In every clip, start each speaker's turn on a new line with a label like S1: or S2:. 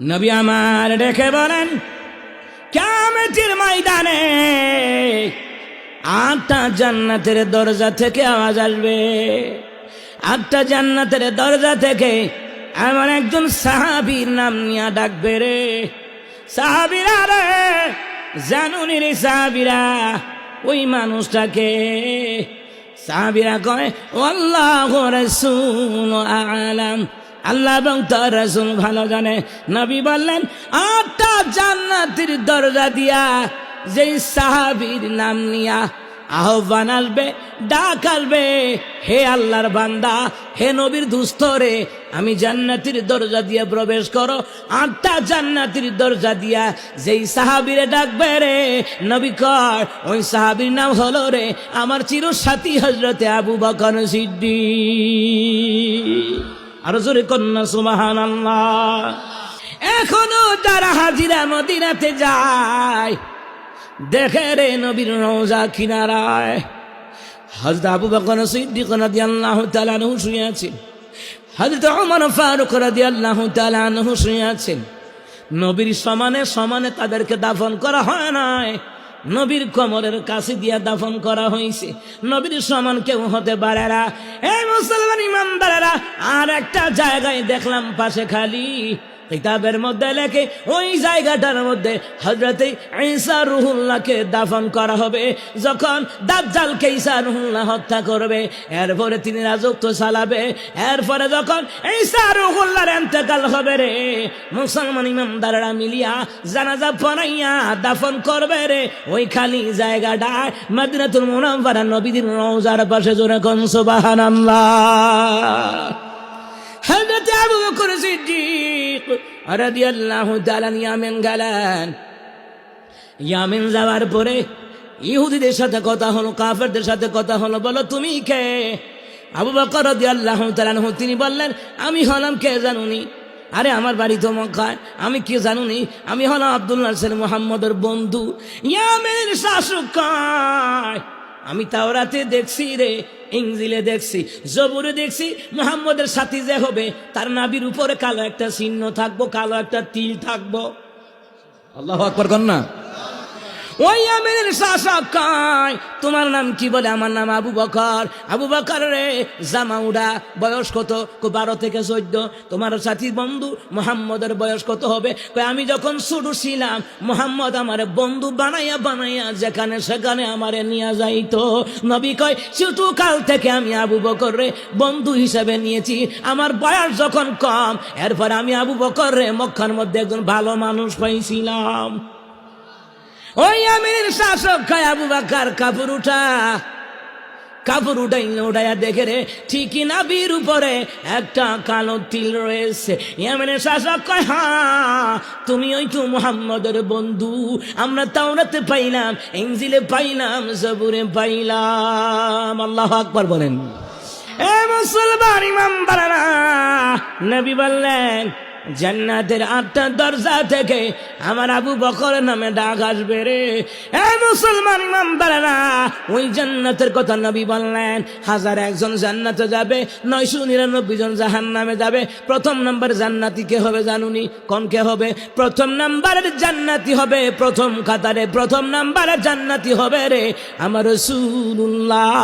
S1: নবী আমার রেখে বলেন, কিয়ামতের ময়দানে 8টা জান্নাতের দরজা থেকে আওয়াজ আসবে। 8টা জান্নাতের দরজা থেকে এমন একজন সাহাবীর নাম নিয়ে ডাকবে রে। সাহাবীরা রে, জানুনি রে সাহাবীরা, ওই মানুষটাকে। সাহাবীরা কয়, আল্লাহু রাসূলু আ'লাম, আল্লাহ এবং তার রাসূল ভালো জানে। নবী বললেন, 8টা জান্নাতের দরজা দিয়া যেই সাহাবীর নাম নিয়া আহ্বান আসবে, ডাক আসবে, হে আল্লাহর বান্দা, হে নবীর দুস্থ রে, আমি জান্নাতের দরজা দিয়ে প্রবেশ করো। 8টা জান্নাতের দরজা দিয়া যেই সাহাবীরে ডাকবে রে, নবী কয় ওই সাহাবীর নাম হলো রে আমার চিরসাথী হযরতে আবু বকর সিদ্দিক। আর জোরে কন্যা সুবহানাল্লাহ। এখনো যারা হাজিরা মদিনাতে যায়, দেখে রে নবীর রওজা কিনারায় হযরত আবু বকর সিদ্দিক রাদিয়াল্লাহু তাআলা আনহু শুয়ে আছেন, হযরত ওমর ফারুক রাদিয়াল্লাহু তাআলা আনহু শুয়ে আছেন। নবীর সমানে সমানে তাদেরকে দাফন করা হয় নাই, নবীর কোমরের কাছে দিয়া দাফন করা হয়েছে। নবীর সমান কেউ হতে পারে না। এই মুসলমান ইমানদারেরা, আর একটা জায়গায় দেখলাম পাশে খালি, কিতাবের মধ্যে লেখে ওই জায়গাটার মধ্যে হযরতে ঈসা রুহুল্লাহকে দাফন করা হবে। যখন দাজ্জালকে ঈসা রুহুল্লাহ হত্যা করবে, এরপরে তিনি রাজত্ব চালাবে, এরপরে যখন ঈসা রুহুল্লাহর ইন্তেকাল হবে রে, মুসলমান ইমানদাররা মিলিয়া জানাজা পড়াইয়া দাফন করবে রে ওই খালি জায়গাটা মদিনাতুল মুনাওয়ারা নবীর রওজার পাশে। জোরে কোন সুবহানাল্লাহ। হযরত আবু বকর সিদ্দিক রাদিয়াল্লাহু তাআলা ইয়ামেন গেলেন। ইয়ামেন যাওয়ার পরে ইহুদিদের সাথে কথা হলো, কাফেরদের সাথে কথা হলো। বলো তুমি কে? আবু বকর রাদিয়াল্লাহু তাআলা আনহু তিনি বললেন, আমি হলাম কে জানুনি? আরে আমার বাড়ি তো মক্কায়, আমি কি জানুনি? আমি হলাম আব্দুল্লাহ মুহাম্মদের বন্ধু। ইয়ামেনের শাসক কয়, আমি তাওরাতে দেখছি রে, ইনজিলে দেখছি, জবুরে দেখছি, মুহাম্মদের সাথী যে হবে তার নাভির উপরে কালো একটা চিহ্ন থাকবো, কালো একটা তিল থাকবো। আল্লাহু আকবার কন্যা। ওই ইয়ামেনের শাসক কয়, তোমার নাম কি? বলে আমার নাম আবু বকর। আবু বকর রে, জামাউডা বয়স কত? 12 থেকে 14। তোমার সাথী বন্ধু মুহাম্মদের বয়স কত হবে? কয় আমি যখন ছোট ছিলাম মুহাম্মদ আমারে বন্ধু বানাইয়া বানাইয়া যেখানে সেখানে আমারে নিয়ে যাইতো। নবী কয় ছোট কাল থেকে আমি আবু বকর রে বন্ধু হিসেবে নিয়েছি। আমার বয়স যখন কম, এরপর আমি আবু বকর রে মক্কার মধ্যে একজন ভালো মানুষ পাইছিলাম। ওই আমির শাসক কয়, আবু বকর কাপড় উঠা। কাপড় উঠাইয়া দেখে রে ঠিকই নাভির উপরে একটা কালো তিল রয়েছে। ইয়ামেনের শাসক কয়, হ্যাঁ তুমি ওই তো মুহাম্মদের বন্ধু, আমরা তাওরাতে পাইলাম, ইনজিলে পাইলাম, জবুরে পাইলাম। আল্লাহু আকবার বলেন। এ মুসলমান ইমানদাররা, নবী বললেন জান্নাতের 8টা দরজা থেকে আমার আবু বকর নামে ডাক আসবে রে। এই মুসলমান ইমানদাররা, ওই জান্নাতের কথা নবী বললেন। 1001 জন জান্নাতে যাবে, 999 জন জাহান্নামে যাবে। প্রথম নাম্বার জান্নাতি কে হবে জানুনি? কোন কে হবে? প্রথম নাম্বারের জান্নাতি হবে, প্রথম কাতারে প্রথম নাম্বারের জান্নাতি হবে রে আমার রাসূলুল্লাহ।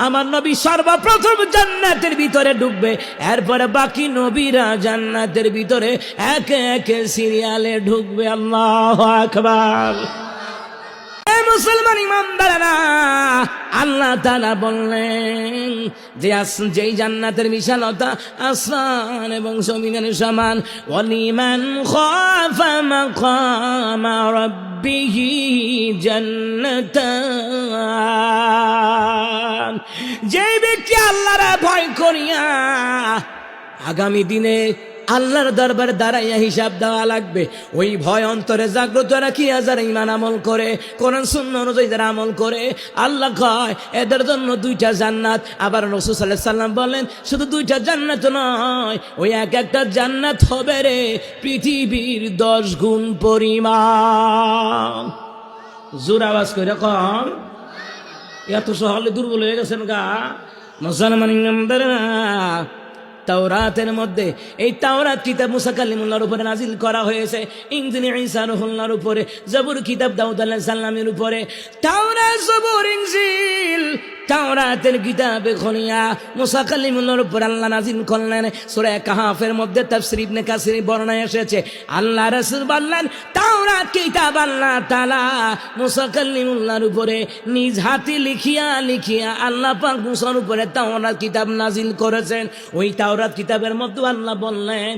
S1: আমার নবী সর্বপ্রথম জান্নাতের ভিতরে ঢুকবে, এরপরে বাকি নবীরা জান্নাতের ভিতরে একে একে সিরিয়ালে ঢুকবে। আল্লাহু আকবার। মুসলমান ইমানদাররা, আল্লাহ তাআলা বললেন যে যেই জান্নাতের বিশালতা আসমান এবং জমিনের সমান। ওয়ালিমান খাফা মাকামা রাব্বিহি জান্নাতান। যেই ব্যক্তি আল্লাহর ভয় করিয়া আগামী দিনে আল্লাহর দরবারে দাঁড়াইয়া হিসাব দেওয়া লাগবে, ওই ভয় অন্তরে জাগ্রত রাখিয়া যারা ঈমান আমল করে, কোরআন সুন্নাহ অনুযায়ী যারা আমল করে, আল্লাহ কয় এদের জন্য 2টা জান্নাত। আবার রাসূল সাল্লাল্লাহু আলাইহি ওয়াসাল্লাম বলেন শুধু 2টা জান্নাত নয়, ওই এক একটা জান্নাত হবে রে পৃথিবীর 10 গুণ পরিমাণ। জোর আওয়াজ করে কম, এত সহলে দুর্বল হয়ে গেছেন গা মুসলমান ইমানদাররা। তাওরাতের মধ্যে এই তাওরাত কিতাব মুসা কালিমুল্লাহর উপরে নাজিল করা হয়েছে, ইনজিল ঈসা রূহুল্লাহর উপরে, জবুর কিতাব দাউদ আলাইহিস সালামের উপরে। তাওরাত, জবুর, ইনজিল, তাওরাতের কিতাবে খলিয়া মুসা কালিমুল্লাহর উপর আল্লাহ নাজিল করলেন। সূরা কাহফের মধ্যে তাফসীর ইবনে কাসির বর্ণনা এসেছে, আল্লাহ রাসূল বললেন তাওরাত কিতাব আল্লাহ তাআলা মুসা কালিমুল্লাহর উপরে নিজ হাতে লিখিয়া লিখিয়া আল্লাহ পাক মুসার উপরে তাওরাত কিতাব নাজিল করেছেন। ওই তাওরাত কিতাবের মধ্যে আল্লাহ বললেন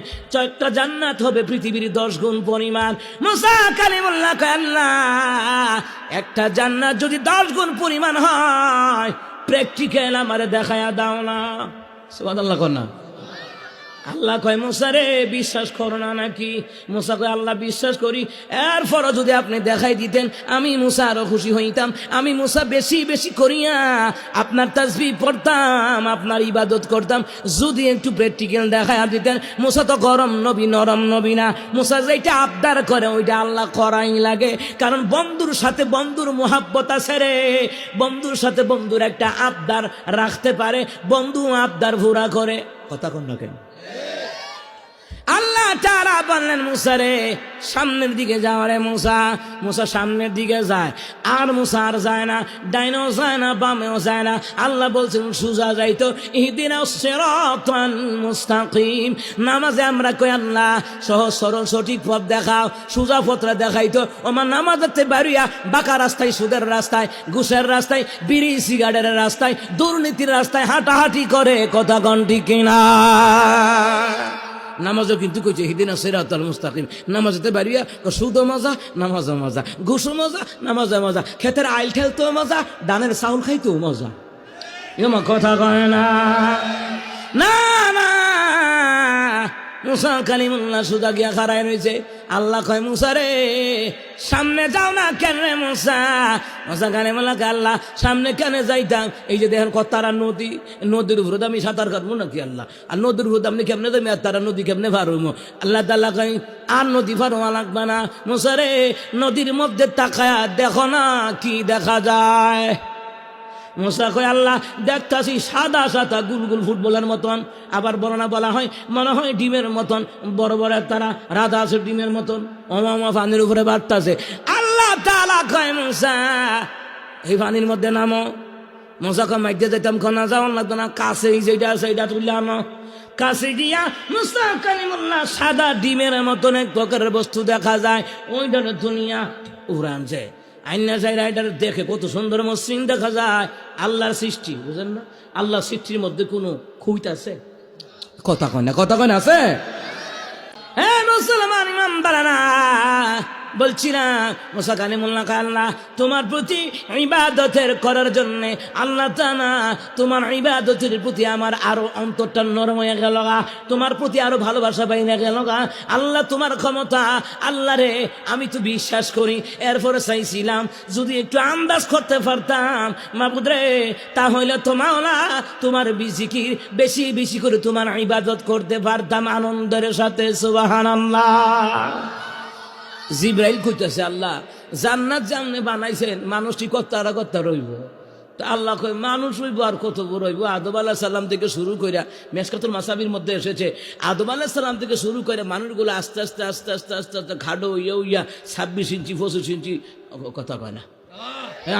S1: একটা জান্নাত হবে পৃথিবীর 10 গুণ পরিমাণ। মুসা কালিমুল্লাহ কয় আল্লাহ একটা জান্নাত যদি 10 গুণ পরিমাণ হয় প্র্যাকটিক্যাল আমারে দেখায়া দাও না। সুবহানাল্লাহ কর না। আল্লাহ কয় মুসা রে বিশ্বাস করো না নাকি? মুসা কয় আল্লাহ বিশ্বাস করি, এরপরও যদি আপনি দেখাই দিতেন আমি মুসা আরো খুশি হইতাম। আমি মুসা বেশি বেশি করিয়া আপনার তাসবিহ পড়তাম, আপনার ইবাদত করতাম। যদি একটু প্র্যাকটিক্যাল দেখাইয়া দিতেন। মুসা তো গরম নবী, নরম নবী না। মুসা যেটা আবদার করে ওইটা আল্লাহ করাই লাগে, কারণ বন্ধুর সাথে বন্ধুর মোহাব্বত আছে রে। বন্ধুর সাথে বন্ধুর একটা আবদার রাখতে পারে, বন্ধু আবদার পুরা করে। কথা কোন না কেন? আল্লাহ তাআলা বললেন মুসা রে সামনের দিকে যাও রে মুসা। মুসা সামনের দিকে যায়, আর মুসা আর যায় না, ডাইনেও যায় না, বামেও যায় না। আল্লাহ বলছেন সোজা যাইতো, ইহদিনাস সিরাতাল মুস্তাকিম। নামাজে আমরা কই আল্লাহ সহজ সরল সঠিক পথ দেখাও, সোজা পথটা দেখাইতো। আমার নামাজেতে বাড়িয়া বাঁকা রাস্তায়, সুদের রাস্তায়, ঘুষের রাস্তায়, বিড়ি সিগারেটের রাস্তায়, দুর্নীতির রাস্তায় হাঁটাহাঁটি করে। কথা কোন ঠিক কিনা? নামাজও কিন্তু কইছে ইহদিনাস সিরাতাল মুস্তাকিম। নামাজেতে বাড়িয়া সুদও মজা, নামাজও মজা, ঘুষও মজা, নামাজও মজা, ক্ষেতের আইল ঠেলতেও মজা, ধানের চাউল খাইতেও মজা। এমন কথা কয় না, না না। মুসা কালিমুল্লাহ সুদা গিয়া খাড়ায় রয়েছে। আল্লাহ কয় মুসা রে সামনে যাও না কেন রে মুসা? মুসা কালিমুল্লাহ কে আল্লাহ সামনে কেন যাইতাম? এই যে দেখেন কতারা নদী, নদীর উপরে আমি সাঁতার কাটবো নাকি আল্লাহ? আর নদীর উপরে আপনি কেমনে যাবি? আর তারা নদী কেমনে পারবো? আল্লাহ তাআলা কয় আর নদী পারোয়া লাগবে না। মুসা রে নদীর মধ্যে তাকায়া দেখো না কি দেখা যায়। মুসা কয় আল্লাহ দেখতাছি সাদা সাদা গুল গুল ফুটবলের মতন, আবার বর্ণনা বলা হয় মনে হয় ডিমের মতন, বড় বড় তারা রাধা আছে ডিমের মতন, অমামা পানির উপরে বাড়তাছে। আল্লাহ তাআলা কয় মুসা এই পানির মধ্যে নামো। মুসা কয় মাইতে যেতাম খনা যাও লাগতো না, কাছে যেটা আছে এটা তুলে আনো। কাছে গিয়া মুসা কালিমুল্লাহ সাদা ডিমের মতন এক প্রকারের বস্তু দেখা যায়। ওইটা দুনিয়া উড়ান যায় আইনা যায়, রাইডার দেখে কত সুন্দর মসৃণ দেখা যায়। আল্লাহর সৃষ্টি, বুঝেন না? আল্লাহর সৃষ্টির মধ্যে কোনো খুঁত আছে? কথা কয় না, কথা কয় না আছে? হ্যাঁ মুসলমান ইমানদারেরা, বলছি না মুসা কালিমুল্লাহ আল্লাহ তোমার প্রতি ইবাদতের করার জন্য আল্লাহ তাআলা তোমার ইবাদতের প্রতি আমার আরো অন্তরটা নরম হয়ে গেল, তোমার প্রতি আরো ভালোবাসা পাইয়া গেল। আল্লাহ তোমার ক্ষমতা, আল্লাহ রে আমি তো বিশ্বাস করি। এরপরে চাইছিলাম যদি একটু আন্দাজ করতে পারতাম মাবুদ রে, তাহলে তোমার জিকির বেশি বেশি করে তোমার ইবাদত করতে পারতাম আনন্দের সাথে। সুবহানাল্লাহ। জিব্রাইল কইতেছে আল্লাহ জান্নাত জামনে বানাইছেন, মানুষটি কত্তা রইব। তা আল্লাহ কই মানুষ হইব আর কত বড় হইব? আদম আলাইহিস সালাম থেকে শুরু কইরা মেশকাতুল মাসাবির মধ্যে এসেছে, আদম আলাইহিস সালাম থেকে শুরু করে মানুষগুলো আস্তে আস্তে আস্তে আস্তে আস্তে আস্তে খাডো ইয়া 26 ইঞ্চি 25 ইঞ্চি। কথা কয় না,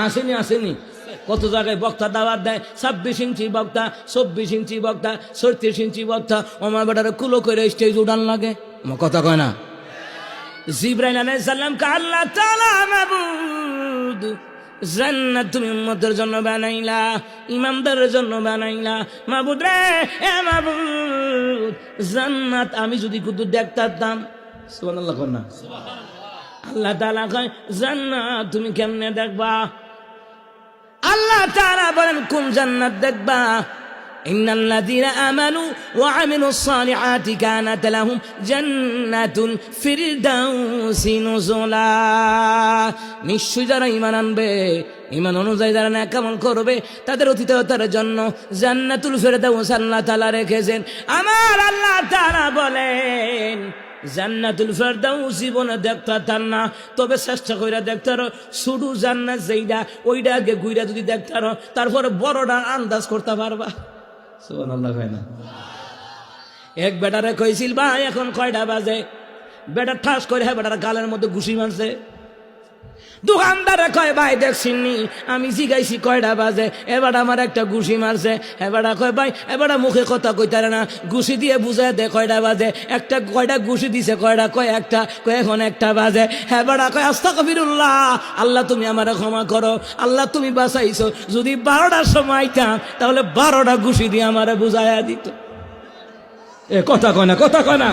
S1: আসেনি কত জায়গায় বক্তা দাওয়াত দেয় 26 ইঞ্চি বক্তা, 24 ইঞ্চি বক্তা, 36 ইঞ্চি বক্তা। আমার বেটারে কুলো করে স্টেজ উঠান লাগে। কথা কয় না। জিবরাইল আলাইহিস সালাম কে আল্লাহ তাআলা মাবুদ জান্নাত তুমি উম্মতের জন্য বানাইলা, ইমানদারের জন্য বানাইলা। মাবুদ রে এ মাবুদ জান্নাত আমি যদি শুধু দেখতাম। সুবহানাল্লাহ কোন না? আল্লাহ তাআলা কয় জান্নাত তুমি কেমনে দেখবা? আল্লাহ তাআলা বলেন কোন জান্নাত দেখবা? ইন্নাল্লাযীনা আমানু ওয়া আমিলুস সালিহাতি কানাত লাহুম জান্নাতুল ফিরদাউসি নুজুলা। নিশ্চয় যারা ঈমান আনবে, ঈমান অনুযায়ী যারা নেক আমল করবে, তাদের অতীততার জন্য জান্নাতুল ফিরদাউস আল্লাহ তাআলা রেখেছেন। আমার আল্লাহ তাআলা বলেন জান্নাতুল ফিরদাউস জীবনে দেখতে না, তবে চেষ্টা কইরা দেখতে শুধু জান্নাত যেইটা ওইটা আগে ঘুরে যদি দেখতে তারপরে বড়টা আন্দাজ করতে পারবা। সুবহানাল্লাহ। এক বেটারে কইছিল ভাই এখন কয়টা বাজে, বেটা ঠাস করে বেটার গালের মধ্যে ঘুষি মারছে। দোকানদারে কয় ভাই দেখছিনি আমি জিগাইছি কয়টা বাজে, এবার আমার একটা ঘুষি মারছে। এবার কয় ভাই এবার মুখে কথা কইতারে না, ঘুষি দিয়ে বুঝায় দে কয়টা বাজে। একটা কয়টা ঘুষি দিছে, কয়টা কয় একটা, কয় এখন একটা বাজে। এবার কয় আস্তাগফিরুল্লাহ, আল্লাহ তুমি আমারে ক্ষমা করো, আল্লাহ তুমি বাঁচাইছো, যদি 12টার সময় আইতাম তাহলে 12টা ঘুষি দিয়ে আমারে বুঝাইয়া দিত। এ কথা কয় না, কথা কয় না।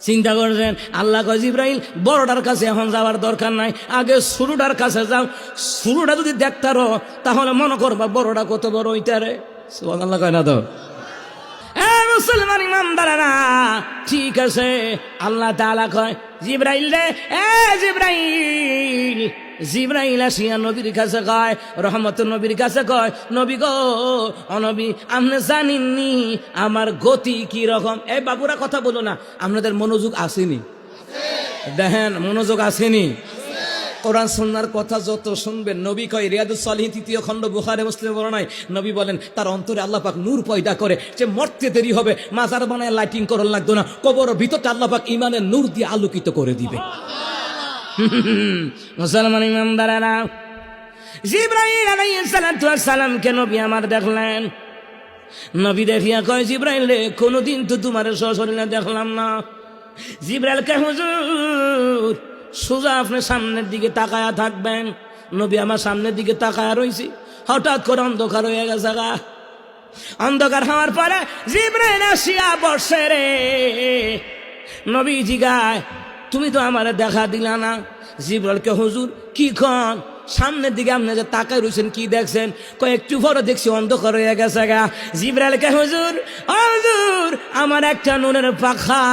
S1: চিন্তা করছেন আল্লাহ কয় জিবরাইল বড়টার কাছে এখন যাওয়ার দরকার নাই, আগে শুরুটার কাছে যাও। শুরুটা যদি দেখতারো তাহলে মনে করবা বড়টা কত বড় হইতারে। সুবহানাল্লাহ কয় না তো? মুসলমান ইমানদারেরা ঠিক আছে। আল্লাহ তাআলা কয় জিবরাইল রে, এ জিবরাইল, জিবরাইল আসিয়া নবীর কাছে কয়, রহমতুল নবীর কাছে কয়, নবী গো অনবী আপনি জানেননি আমার গতি কি রকম? এই বাবুরা কথা বলো না, আপনাদের মনোযোগ আসেনি? দেখেন মনোযোগ আসেনি। কোরআন সুন্নাহর কথা যত শুনবেন, নবী কয় রিয়াদুস সালিহিন 3য় খণ্ড বুখারী মুসলিম বর্ণনায় নবী বলেন তার অন্তরে আল্লাহ পাক নূর পয়দা করে, যে মরতে দেরি হবে মাজার বানায় লাইটিং করার লাগতো না, কবরের ভিতরটা আল্লাহ পাক ইমানের নূর দিয়ে আলোকিত করে দিবে। মুসলমান ইমানদারেরা জিবরাইল আলাইহিস সালাতু ওয়াস সালাম কে নবী আমার দেখলেন। নবী দেখিয়া কয় জিবরাইল রে কোনদিন তো তোমার সশরীরে দেখলাম না। জিবরাইল কে হুজুর সোজা আপনি সামনের দিকে তাকায়া থাকবেন। নবী আমার সামনের দিকে তাকায়া রইছি, হঠাৎ করে অন্ধকার হয়ে গেছে গা। অন্ধকার হওয়ার পরে জিবরাইল আসিয়া বসে রে। নবী জিগায় তুমি তো আমারে দেখা দিলা না। জিবরাইল কে হুজুর কি খন সামনের দিকে আপনি যে তাকায় রয়েছেন কি দেখছেন? কয়েকটু বড় দেখছি অন্ধকার হয়ে গেছে গা। জিবরাইল কে হুজুর, হুজুর আমার একটা নুনের পাখা,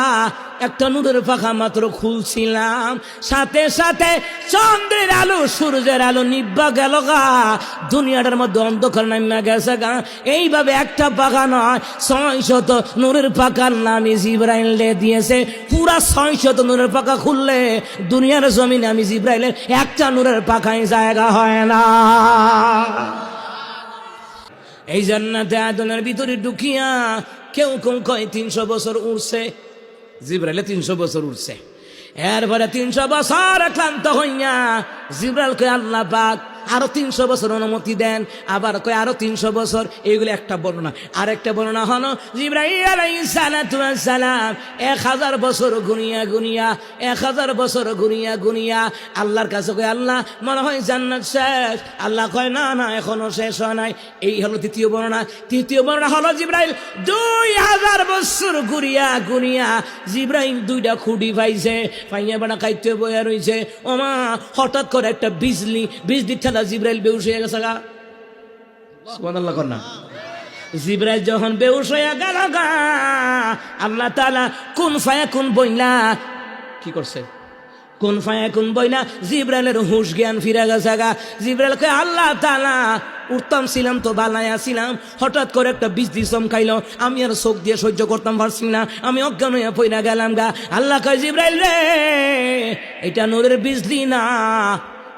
S1: একটা নূরের পাখা মাত্র খুলছিলাম, সাথে সাথে চন্দ্রের আলো সূর্যের আলো নিব্বা গেল গা, দুনিয়াটার মধ্যে অন্ধকার নামা গেছে গা। এইভাবে একটা পাখা নয় 600 নূরের পাখার নামে জিবরাইল দিয়েছে। পুরা 600 নূরের পাখা খুললে দুনিয়ার জমিনে আমি জিবরাইলের একটা নূরের পাখায় জায়গা হয় না। এই জান্নাতে আদনের ভিতরে ঢুকিয়া কেউ কেউ কয় 300 বছর উঠছে। জিবরাইলে 300 বছর উঠছে। এরপরে 300 বছর ক্লান্ত হইয়া জিবরাইল কয় আল্লাহ পাক আরো 300 বছর অনুমতি দেন, আবার কয় আরো 300 বছর। এইগুলো একটা বর্ণনা। আরেকটা বর্ণনা হলো জিবরাইল আলাইহিস সালাতু ওয়াস সালাম 1000 বছর গুনিয়া গুনিয়া 1000 বছর গুনিয়া গুনিয়া আল্লাহর কাছে কয় আল্লাহ মনে হয় জান্নাত শেষ। আল্লাহ কয় না না এখনো শেষ হয় নাই। এই হলো তৃতীয় বর্ণনা। তৃতীয় বর্ণনা হলো জিবরাইল 2000 বছর গুনিয়া গুনিয়া জিবরাইল 2টা খুঁটি পাইছে, পাইয়া বানা কাইতে বইয়া রইছে। ওমা হঠাৎ করে একটা বিজলি ঠেলা জিবরাইল বেহুশ হয়ে গেছে গা। সুবহানাল্লাহ কর না। জিবরাইল যখন বেহুশ হয়ে গেল গা, আল্লাহ তাআলা কুন ফায়াকুন বইলা কি করছে? কোন ফায়াকুন বইলা জিবরাইলের হুঁশ জ্ঞান ফিরে গেছে গা। জিবরাইল কয় আল্লাহ তাআলা উঠতাম ছিলাম তো বালায়া ছিলাম, হঠাৎ করে একটা বিজলি চমকাইলো, আমি আর চোখ দিয়ে সহ্য করতাম পারছি না, আমি অজ্ঞান হয়ে পইরা গেলাম গা। আল্লাহ কয় জিবরাইল রে এটা নূরের বিজলি না,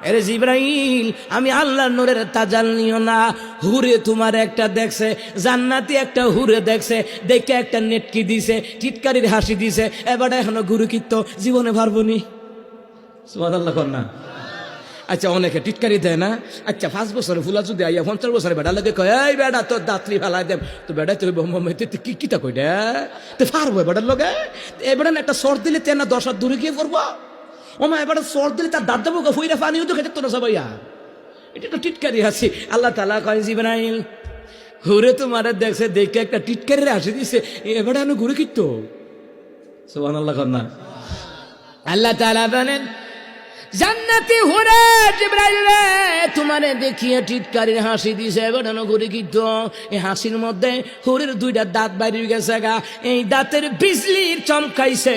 S1: এরে জিবরাইল আমি আল্লাহর নূরের তাজাল্লিও না। হুরে তোমার একটা দেখছে, জান্নাতি একটা হুরে দেখছে, দেখে একটা নেটকি দিছে, টিটকারির হাসি দিছে। এবার এখনো গুরু কীর্ত জীবনে পারবনি। সুবহানাল্লাহ কর না। আচ্ছা অনেকে টিটকারি দেয় না। আচ্ছা 5 বছরে ফুলা যদি আইয়া 50 বছরে বেড়া লাগে কয় এই বেড়া তোর দাঁতলি ফেলাই দেব, তো বেড়া তুই কি কিতা কই দে তো পারবো বেড়ার লগে? এবার একটা সর দিলে তেনা 10 হাত দূরে গিয়ে করবো। ওমা এবার সর দিলে তার দাঁত দেবো ফুইরা পানিও তো খেতে তো না সবাইয়া। এটা তো টিটকারি হাসি। আল্লাহ তাআলা কয় জিবরাইল হুরে তোমার দেখছে, দেখে একটা টিটকারির হাসি দিছে, এবার আমি ঘুরে কিত্ত। সুবহানাল্লাহ কর না। আল্লাহ তাআলা বলেন জান্নাতি হুরে জিবরাইল রে তোমারে দেখিয়ে টিটকারির হাসি দিছে, এবার ঘুরে কিত্ত। এই হাসির মধ্যে হুরের 2টা দাঁত বাইরে গেছে গা। এই দাঁতের বিজলির চমকাইছে,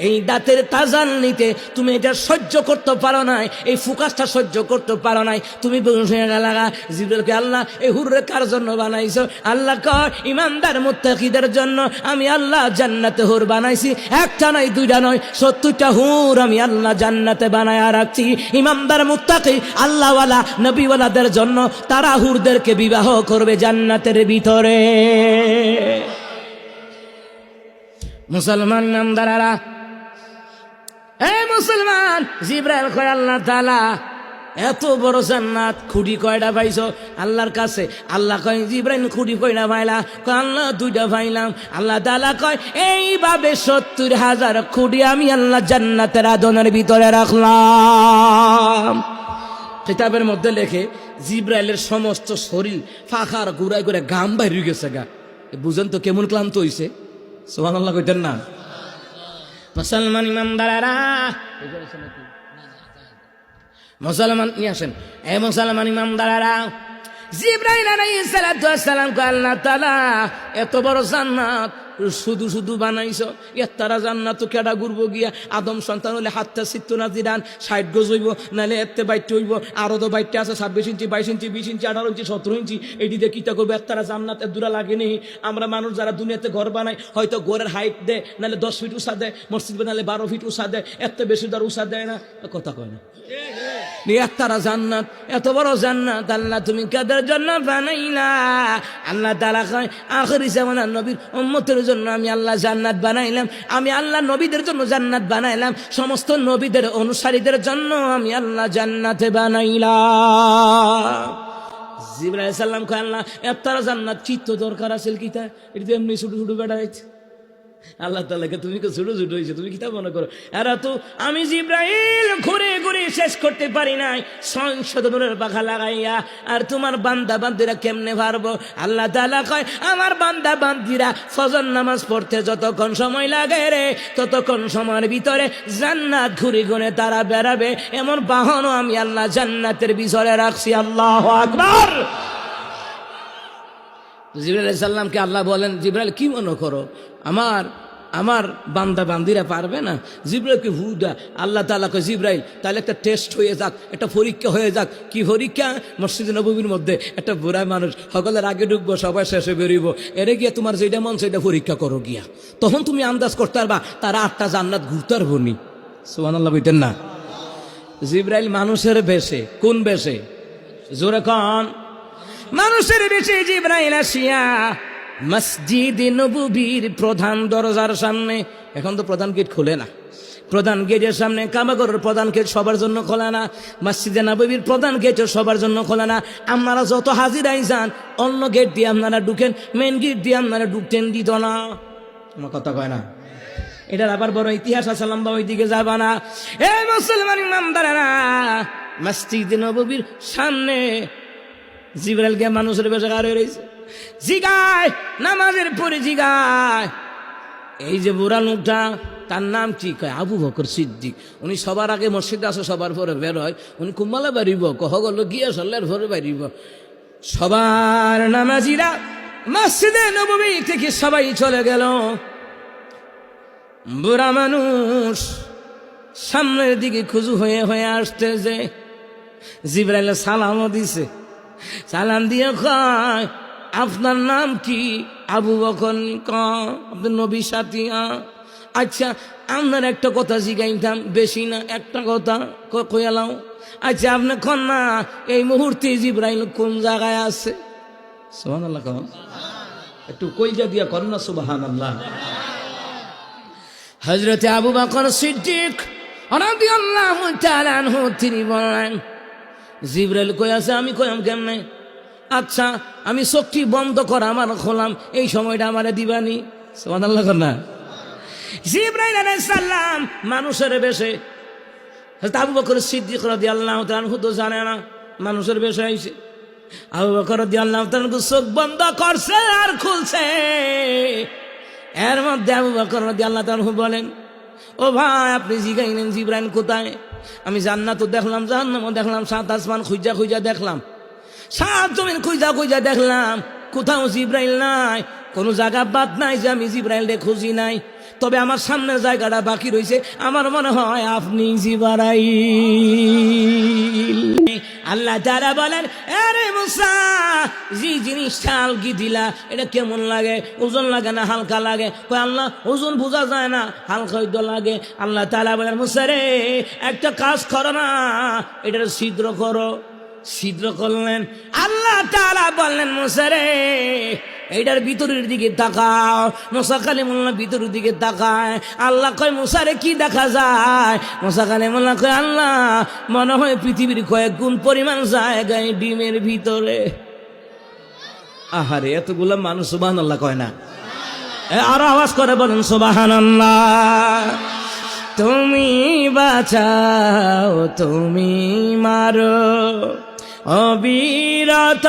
S1: এই দাঁতের তাজাল্লিতে তুমি এটা সহ্য করতে পারো নাই, এই ফুকাসটা সহ্য করতে পারো নাই, তুমি বসে গেলা গা। জিবরাইলকে আল্লাহ এই হুরে কার জন্য বানাইছো? আল্লাহ কয় ইমানদার মুত্তাকিদের জন্য আমি আল্লাহ জান্নাতে হুর বানাইছি। একটা নয় 2টা নয় 70টা হুর আমি আল্লাহ জান্নাতে বানায় রাখছি। ইমানদার মুত্তাকি আল্লাহওয়ালা নবীওয়ালাদের জন্য তারা হুরদেরকে বিবাহ করবে জান্নাতের ভিতরে। মুসলমান নামদারারা, এই মুসলমান, জিবরাইল কয় আল্লাহ তাআলা এত বড় জান্নাত খুঁটি কয়টা পাইছো আল্লাহর কাছে? আল্লাহ কয় জিবরাইল খুঁটি কয়টা পাইলা? কয় আল্লাহ 2টা পাইলাম। আল্লাহ তাআলা কয় এইভাবে 70,000 খুঁটি আমি আল্লাহ জান্নাতের আদনের ভিতরে রাখলাম। কিতাবের মধ্যে লেখে জিবরাইলের সমস্ত শরীর ফাঁকার ঘুরাই করে ঘাম বাইরে গেছে গা। বুঝেন তো কেমন ক্লান্ত হইছে? সুবহানাল্লাহ কইতেন না? মুসলমান ইমানদারেরা, মুসলমান নিয়ে আসেন, এই মুসলমান ইমানদারেরা, জিবরাইল আলাইহিস সালাতু ওয়াস সালাম কয় আল্লাহ তাআলা এত বড় জান্নাত শুধু শুধু বানাইছো, এত্তারা জান্নাত কেডা ঘুরবো গিয়া? আদম সন্তান হলে হাতটা সিত্ত না দিরান 60 গজ হইব, নাহলে এতে বাইটে হইব। আরো তো বাইটে আছে 26 ইঞ্চি, 22 ইঞ্চি, 20 ইঞ্চি, 18 ইঞ্চি, 17 ইঞ্চি। এটি দিয়ে কিতা করবো? এত্তারা জান্নাত এত দূরা লাগেনি। আমরা মানুষ যারা দুনিয়াতে ঘর বানাই, হয়তো ঘরের হাইট দেয়, নাহলে 10 ফিট উঁচা দেয়, মসজিদ বানালে 12 ফিট উঁচা দেয়, এত বেশি দর উঁচা দেয় না। কথা কয় না? এত্তারা জান্নাত, এত বড় জান্নাত আল্লাহ তুমি কাদের জন্য বানাইলা? আল্লাহ তাআলা কয় আখিরি জামানার নবীর উম্মতের জন্য আমি আল্লাহ জান্নাত বানাইলাম। আমি আল্লাহ নবীদের জন্য জান্নাত বানাইলাম, সমস্ত নবীদের অনুসারীদের জন্য আমি আল্লাহ জান্নাতে বানাইলাম। জিবরাইল আলাইহিস সালাম কয় আল্লাহ এত্তারা জান্নাত চিত্ত দরকার আছে কিতা? এটা এমনি ছোট ছোট বেড়াইছে। আল্লাহ তাআলাকে তুমি তো ছোট ছোট হয়েছে, তুমি কিতা মনে করো? এরা তো আমি জিবরাইল ঘুরে ঘুরে শেষ করতে পারি নাই 600 দূরের পাখা লাগাইয়া। আর তোমার বান্দা বান্দিরা কেমনে পারবো? আল্লাহ তাআলা কয় আমার বান্দা বান্দিরা ফজর নামাজ পড়তে যতক্ষণ সময় লাগে রে, ততক্ষণ সময়ের ভিতরে জান্নাত ঘুরে ঘুরে তারা বেড়াবে, এমন বাহনও আমি আল্লাহ জান্নাতের ভিতরে রাখছি। আল্লাহু আকবার। জিবরাইল আলাইহিস সালামকে আল্লাহ বলেন, জিবরাইল কি মনে করো আমার বান্দা বান্দিরা পারবে না? জিবরাইলকে হুদা আল্লাহ তাআলা কয় জিবরাইল তাহলে একটা টেস্ট হয়ে যাক, একটা পরীক্ষা হয়ে যাক। কি পরীক্ষা? মসজিদে নববীর মধ্যে একটা বুড়া মানুষ সকলের আগে ঢুকবো, সবাই শেষে বেরোইব। এরে গিয়ে তোমার যেটা মন সেটা পরীক্ষা করো গিয়া, তখন তুমি আন্দাজ করতে পারবা তারা 8টা জান্নাত ঘুরতে পারবো নি। সুবহানাল্লাহ বলতেন না? জিবরাইল মানুষের বেশে, কোন বেশে? জোরে কন। মানুষের বেশে জিবরাইল আসিয়া মসজিদে নববীর প্রধান দরজার সামনে, এখন তো প্রধান গেট খোলে না, প্রধান গেটের সামনে কাবাগরের প্রধান গেট সবার জন্য খোলে না, মসজিদে নববীর প্রধান গেট সবার জন্য খোলে না। আপনারা যত হাজিরাই যান অন্য গেট দিয়ে আপনারা ঢুকেন, মেন গেট দিয়ে আপনারা ঢুকতেন দিত না। আমার কথা কয় না? এটার আবার বড় ইতিহাস আছে, লম্বা, ওইদিকে যাবা না। এ মুসলমান ইমানদারেরা, মসজিদে নববীর সামনে জিবরাইল কে মানুষের বেশে গাড়ি রয়েছে, জিগায় নামাজের পরে জিগায় এই যে বুড়া লোকটা তার নাম কি? কয় আবু বকর সিদ্দিক। উনি সবার আগে মসজিদে আসে, সবার পরে বের হয়। উনি কুম্বালা বাড়িব, কহ গেল গিয়ে সল্লার পরে বাড়িব। সবার নামাজিরা মসজিদে নববী থেকে সবাই চলে গেল। বুড়া মানুষ সামনের দিকে খুজু হয়ে হয়ে আসতেছে। জিবরাইল সালামও দিছে, সালাম দিয়ে কয় আপনার নাম কি? আবু বকর। আপনার নবী সাথী? আচ্ছা আপনার একটা কথা জিগাইতাম, বেশি না, একটা কথা কইলাম। আচ্ছা আপনি কন না এই মুহূর্তে জিবরাইল কোন জায়গায় আছে? সুবহানাল্লাহ কন, একটু কইজা দিয়া কন না সুবহানাল্লাহ। হযরতে আবু বকর সিদ্দিক রাদিয়াল্লাহু তাআলা আনহু তিনি বলেন জিবরাইল কই আছে? আমি কইলাম কেমনে? আচ্ছা আমি চোখটি বন্ধ করা আমার খোলাম, এই সময়টা আমারে দিবানি? সুবহানাল্লাহ কর না। জিবরাইল আলাইহিস সালাম মানুষের বেশে, আবু বকর সিদ্দিক রাদিয়াল্লাহু তাআলা আনহু তো জানে না মানুষের বেশে আইছে। আবু বকর রাদিয়াল্লাহু তাআলা আনহু চোখ বন্ধ করছে আর খুলছে। এর মধ্যে আবু বকর রাদিয়াল্লাহু তাআলা আনহু বলেন, ও ভাই আপনি জিগাইলেন জিবরাইল কোথায়? আমি জান্নাতও দেখলাম, জাহান্নামও দেখলাম, 7 আসমান খুঁজা খুঁজা দেখলাম, 7 জমিন খুঁজা খুঁজা দেখলাম, কোথাও জিবরাইল নাই। কোনো জায়গা বাদ নাই যে আমি জিবরাইল রে খুঁজি নাই। তবে আমার সামনের জায়গাটা বাকি রয়েছে, আমার মনে হয় আপনি জিবরাইল। আল্লাহ তাআলা বলেন, আরে মুসা যে জিনিসটা আলগি দিলা এটা কেমন লাগে? ওজন লাগে না হালকা লাগে? কই আল্লাহ ওজন বোঝা যায় না, হালকা হইতে লাগে। আল্লাহ তাআলা বলেন, মুসা রে একটা কাজ করো না, এটার ছিদ্র করো। ছিদ্র করলেন। আল্লাহ তাআলা বললেন, মুসা রে এইটার ভিতরের দিকে তাকাও। মুসা কালিমুল্লাহ ভিতরের দিকে তাকায়। আল্লাহ কয় মুসারে কি দেখা যায়? মুসা কালিমুল্লাহ কয় আল্লাহ মনে হয় পৃথিবীর কয়েক গুণ পরিমাণ জায়গায় ডিমের ভিতরে। আহারে এতগুলা মানুষ সুবহানাল্লাহ কয় না? আরো আওয়াজ করে বলেন সুবহানাল্লাহ। তুমি বাঁচাও তুমি মারো অবিরত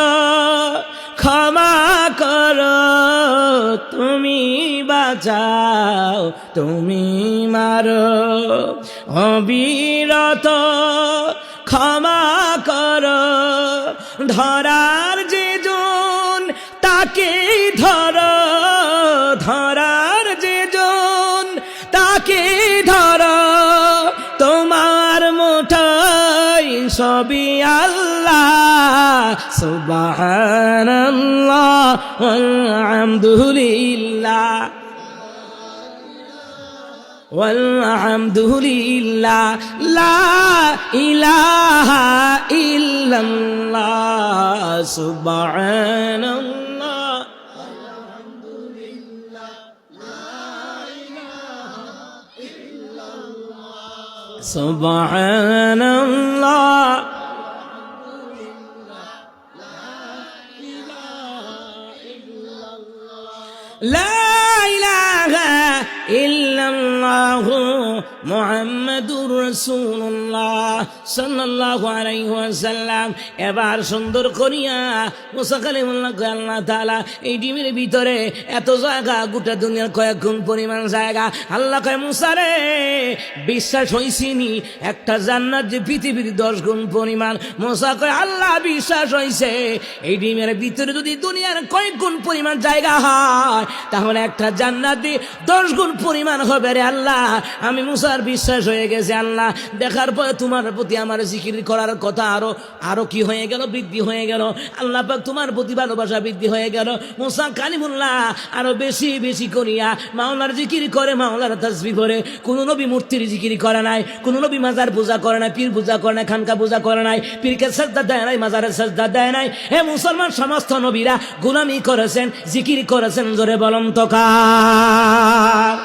S1: ক্ষমা করো, তুমি বাঁচাও তুমি মারো অবিরত ক্ষমা করো। ধরার যে জন তাকে ধরো, ধরার যে জন তাকে ধরো, তোমার মুঠোয় সবই আল্লাহ। সুবহানাল্লাহ আলহামদুলিল্লাহ ওয়ালহামদুলিল্লাহ লা ইলাহা ইল্লাল্লাহ সুবহানাল্লাহ ওয়ালহামদুলিল্লাহ লা ইলাহা ইল্লাল্লাহ সুবহানাল্লাহ লা ইলাহা ইল্লাল্লাহু মুহাম্মাদুর রাসূলুল্লাহ সাল্লাল্লাহু আলাইহি ওয়াসাল্লাম। এবার সুন্দর করিয়া মুসা কালিমুল্লাহ কয় আল্লাহ তাআলা এই ডিমের ভিতরে এত জায়গা, গোটা দুনিয়ার কয়েক গুণ পরিমাণ জায়গা। আল্লাহ কয় মুসা রে বিশ্বাস হইছিনি একটা জান্নাত যে পৃথিবীর 10 গুণ পরিমাণ। মুসা কয় আল্লাহ বিশ্বাস হইছে। এই ডিমের ভিতরে যদি দুনিয়ার কয়েক গুণ পরিমাণ জায়গা হয় তাহলে একটা জান্নাতে 10 গুণ পরিমাণ হবে রে আল্লাহ। আমি মুসার বিশ্বাস হয়ে গেছে আল্লাহ। দেখার পরে তোমার প্রতি আমার জিকির করার কথা আরো কি হয়ে গেল, বৃদ্ধি হয়ে গেল। আল্লাহ পাক তোমার প্রতি ভালোবাসা বৃদ্ধি হয়ে গেল। মুসা কালিমুল্লাহ আরো বেশি বেশি করিয়া মাওলার জিকির করে, মাওলার তাসবিহ করে। কোন নবী মূর্তির জিকির করে নাই, কোন নবী মাজার পূজা করে নাই, পীর পূজা করে নাই, খানকা পূজা করে নাই, পীরকে সাজদা দেয় নাই, মাজারের সাজদা দেয় নাই। হে মুসলমান, সমস্ত নবীরা গোলামি করেছেন, জিকির করেছেন। জোরে বলম তো কার?